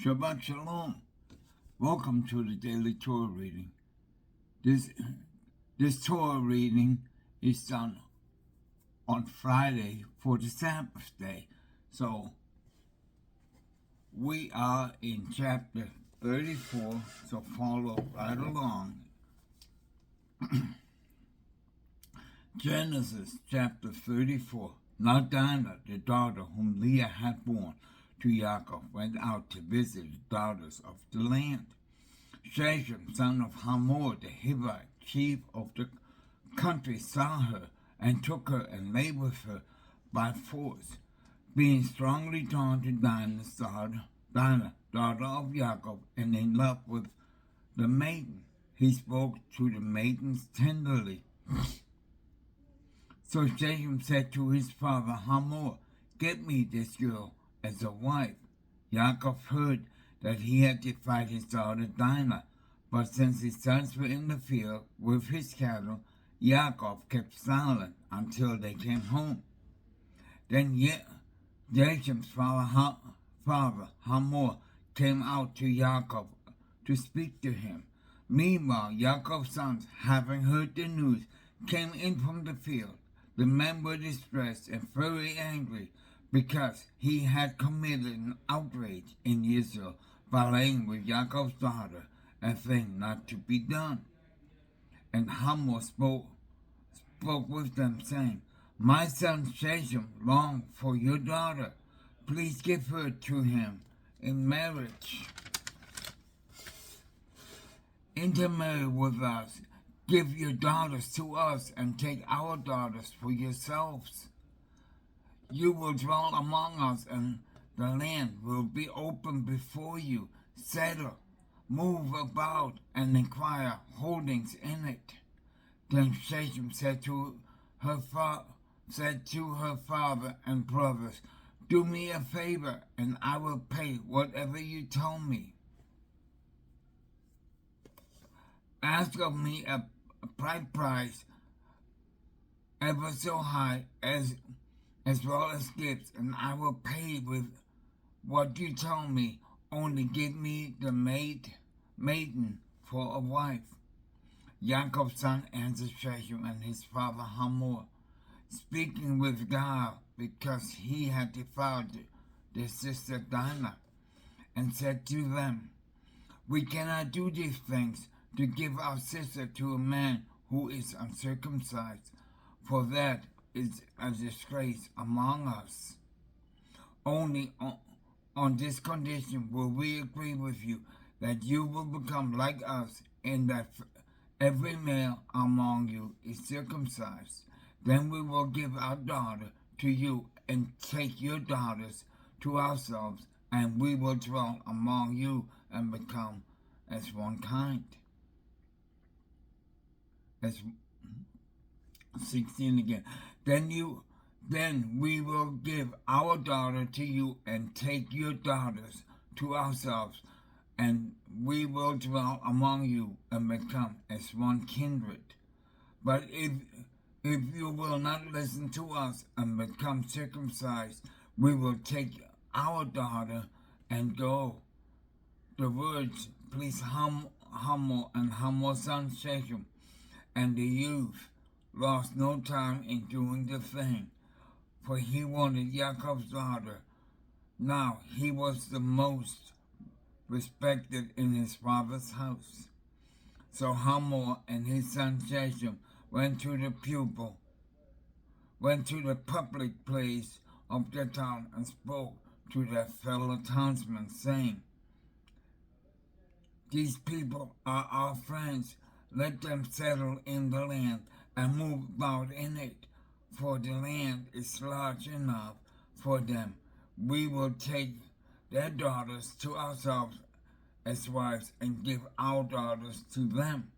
Shabbat Shalom. Welcome to the daily Torah reading. This Torah reading is done on Friday for the Sabbath day. So we are in chapter 34, so follow right along. Genesis chapter 34. Now Dinah, the daughter whom Leah had borne to Yaakov, went out to visit the daughters of the land. Shechem, son of Hamor, the Hivite, chief of the country, saw her and took her and lay with her by force, being strongly drawn to Dinah, daughter of Yaakov, and in love with the maiden. He spoke to the maidens tenderly. So Shechem said to his father Hamor, "Get me this girl as a wife." Yaakov heard that he had defied his daughter Dinah, but since his sons were in the field with his cattle, Yaakov kept silent until they came home. Then Shechem's father Hamor came out to Yaakov to speak to him. Meanwhile, Yaakov's sons, having heard the news, came in from the field. The men were distressed and very angry because he had committed an outrage in Israel by laying with Yaakov's daughter, a thing not to be done. And Hamor spoke with them, saying, "My son Shechem longed for your daughter. Please give her to him in marriage. Intermarry with us. Give your daughters to us and take our daughters for yourselves. You will dwell among us, and the land will be open before you. Settle, move about, and acquire holdings in it." Then Shechem said to her father and brothers, "Do me a favor, and I will pay whatever you tell me. Ask of me a price ever so high as well as gifts, and I will pay with what you tell me. Only give me the maiden for a wife." Yaakov's son answered Shechem and his father Hamor, speaking with guile, because he had defiled their sister Dinah, and said to them, "We cannot do these things to give our sister to a man who is uncircumcised, for that is a disgrace among us. Only on this condition will we agree with you, that you will become like us in that every male among you is circumcised. Then we will give our daughter to you and take your daughters to ourselves, and we will dwell among you and become as one kind." As 16 again. Then we will give our daughter to you and take your daughters to ourselves, and we will dwell among you and become as one kindred. But if you will not listen to us and become circumcised, we will take our daughter and go. The words pleased Hamor and Hamor's son Shechem, and the youth lost no time in doing the thing, for he wanted Yaakov's daughter. Now he was the most respected in his father's house. So Hamor and his son Shechem went to the public place of the town and spoke to their fellow townsmen, saying, "These people are our friends. Let them settle in the land and move about in it, for the land is large enough for them. We will take their daughters to ourselves as wives and give our daughters to them.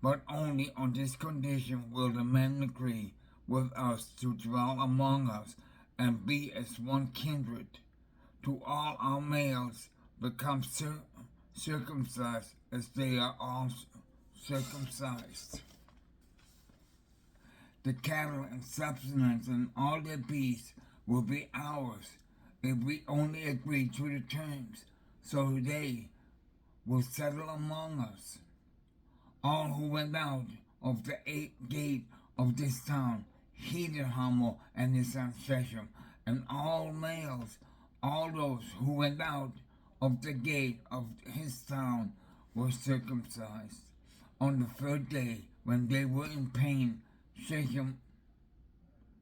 But only on this condition will the men agree with us to dwell among us and be as one kindred. To all our males become circumcised as they are all circumcised. The cattle and substance and all their beasts will be ours if we only agree to the terms. so they will settle among us. All who went out of the gate of this town heeded Hamor and his son Shechem, and all males, all those who went out of the gate of his town were circumcised. On the third day, when they were in pain, Shechem,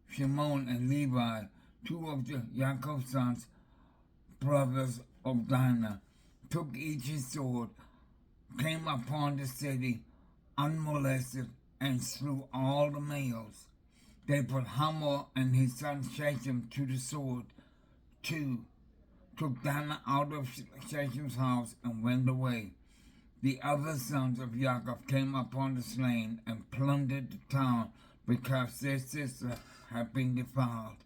Shimon, and Levi, two of Jacob's sons, brothers of Dinah, took each his sword, came upon the city unmolested, and slew all the males. They put Hamor and his son Shechem to the sword. Two took Dinah out of Shechem's house and went away. The other sons of Jacob came upon the slain and plundered the town because their sister had been defiled.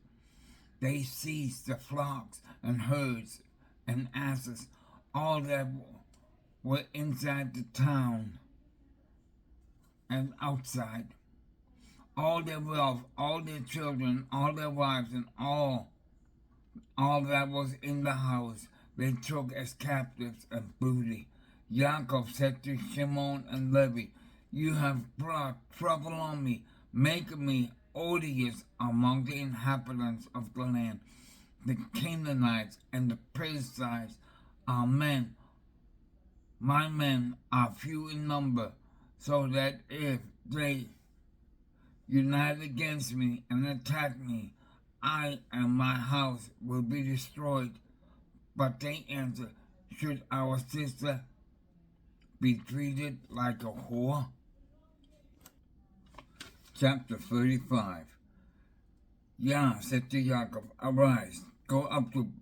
They seized the flocks and herds and asses, all that were inside the town and outside, all their wealth, all their children, all their wives, and all that was in the house they took as captives and booty. Jacob said to Shimon and Levi, "You have brought trouble on me, making me odious among the inhabitants of the land. The Canaanites and the Perizzites are men. My men are few in number, so that if they unite against me and attack me, I and my house will be destroyed." But they answered, "Should our sister be treated like a whore?" Chapter 35. Yah said to Jacob, "Arise, go up to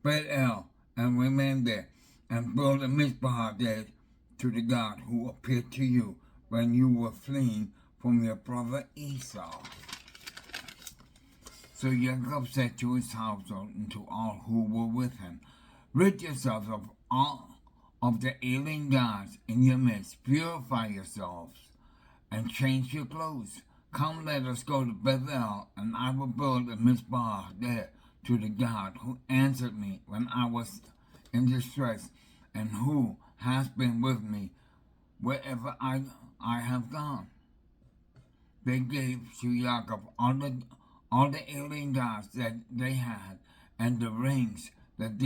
Bethel and remain there, and build a Mizpah there to the God who appeared to you when you were fleeing from your brother Esau." So Jacob said to his household and to all who were with him, "Rid yourselves of all of the alien gods in your midst. Purify yourselves and change your clothes. Come, let us go to Bethel, and I will build a Mizpah there to the God who answered me when I was in distress, and who has been with me wherever I have gone." They gave to Jacob all the alien gods that they had, and the rings that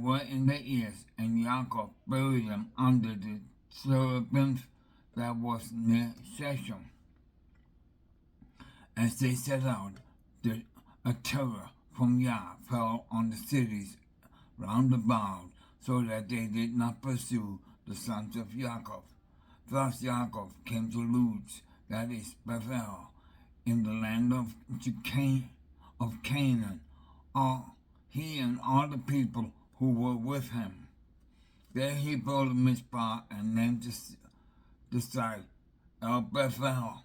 were in their ears, and Jacob buried them under the terebinth that was near Shechem. As they set out, a terror from Yah fell on the cities round about, so that they did not pursue the sons of Jacob. Thus Jacob came to Luz, that is Bethel, in the land of Canaan, he and all the people who were with him. There he built a Mizpah and named the site El Bethel,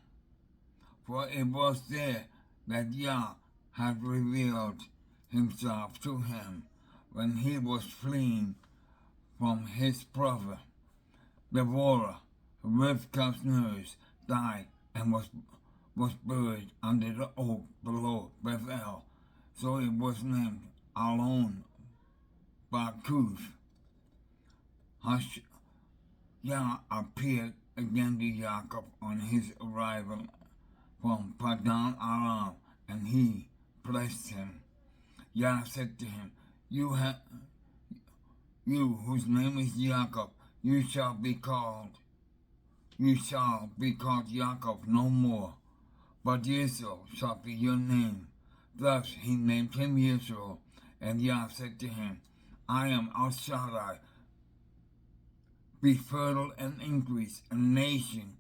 for it was there that Yah had revealed himself to him when he was fleeing from his brother. Deborah, Rivka's nurse, died and was buried under the oak below Bethel, so it was named Alon Bakuth. Yah appeared again to Jacob on his arrival from Padan Aram, and he blessed him. Yah said to him, You whose name is Jacob, you shall be called Jacob no more, but Israel shall be your name. Thus he named him Israel. And Yah said to him, I am El Shaddai. Be fertile and increase, a nation,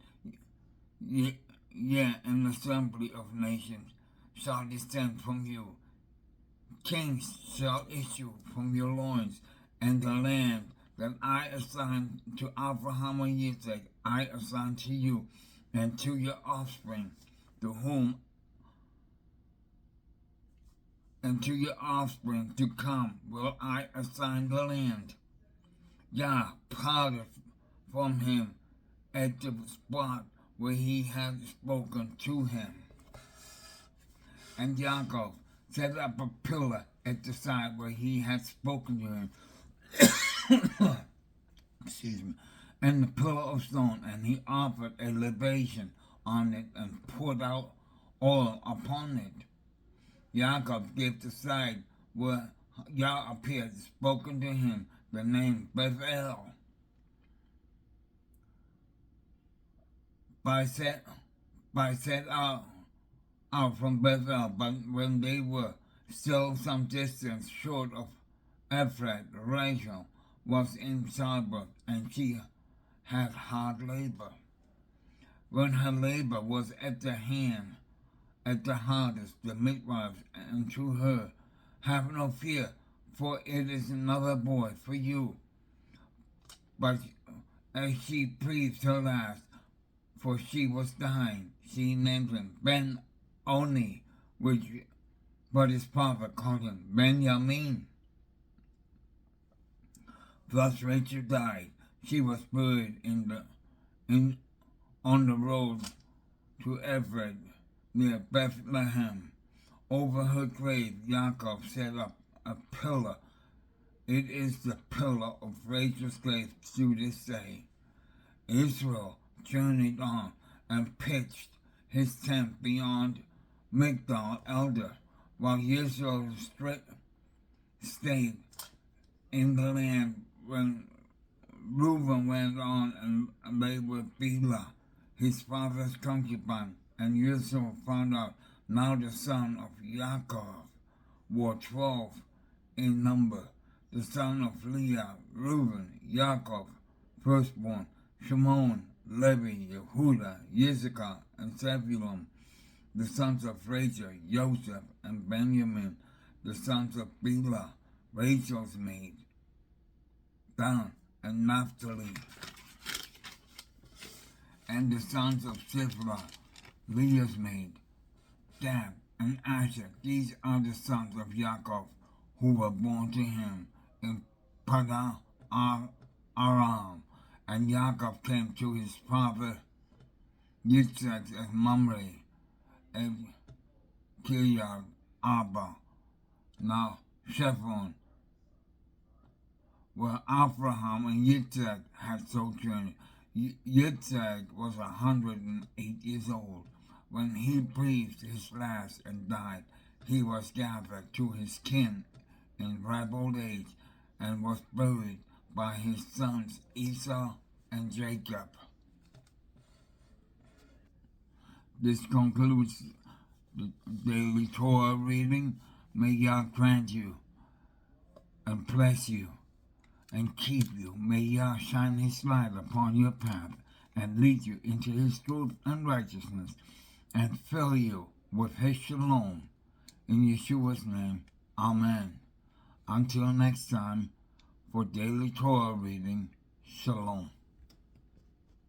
an assembly of nations shall descend from you. Kings shall issue from your loins, and the land that I assigned to Abraham and Isaac I assign to you and to your offspring, to come will I assign the land. Yah parted from him at the spot where he had spoken to him. And Jacob set up a pillar at the side where he had spoken to him, excuse me, and the pillar of stone, and he offered a libation on it and poured out oil upon it. Jacob gave the side where Yah appeared, spoken to him, the name Bethel. By set out from Bethel, but when they were still some distance short of Ephrath, Rachel was in childbirth, and she had hard labor. When her labor was at the hardest, the midwives unto her, have no fear, for it is another boy for you. But as she breathed her last, for she was dying, she named him Ben-Oni, but his father called him Benjamin. Thus Rachel died. She was buried on the road to Ephrath near Bethlehem. Over her grave, Jacob set up a pillar. It is the pillar of Rachel's grave to this day. Israel journeyed on and pitched his tent beyond Migdal Elder, while Israel stayed in the land when Reuben went on and lay with Bilhah, his father's concubine, and Israel found out. Now the son of Yaakov were 12 in number, the son of Leah, Reuben, Yaakov, firstborn, Shimon, Levi, Yehudah, Issachar, and Zebulun, the sons of Rachel, Joseph, and Benjamin, the sons of Bilhah, Rachel's maid, Dan, and Naphtali, and the sons of Ziphrah, Leah's maid, Gad, and Asher. These are the sons of Jacob who were born to him in Padan Aram. And Jacob came to his father Yitzchak at Mamre and Kiryat Arba, now Shepron, where Abraham and Yitzchak had sojourned. Yitzchak was 108 years old. When he breathed his last and died, he was gathered to his kin in ripe old age and was buried by his sons Esau and Jacob. This concludes the daily Torah reading. May Yah grant you and bless you and keep you. May Yah shine his light upon your path and lead you into his truth and righteousness and fill you with his shalom. In Yeshua's name, amen. Until next time, for daily Torah reading, shalom.